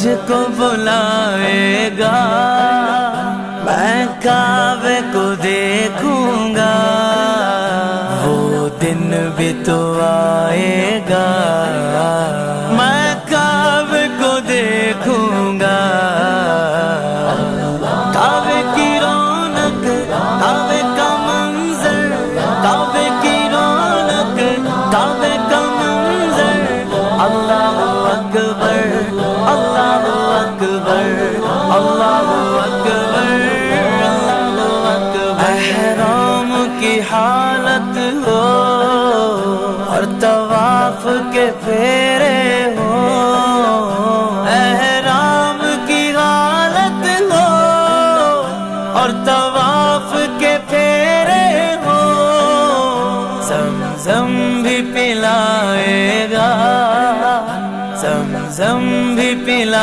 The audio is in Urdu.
مجھ کو بلائے گا، میں کعبے کو دیکھوں گا، وہ دن بھی تو آئے گا، میں کعبے کو دیکھوں گا، کعبے کی رونق، کعبے کا منظر، کعبے کی رونق، کعبے کا منظر، اللہ اکبر، اللہ اکبر، اللہ اکبر، اللہ اکبر۔ احرام کی حالت ہو اور طواف کے پھیرے ہو، احرام کی حالت ہو اور طواف کے پھیرے ہو، زمزم بھی پلائے گا، زمزم بھی پلائے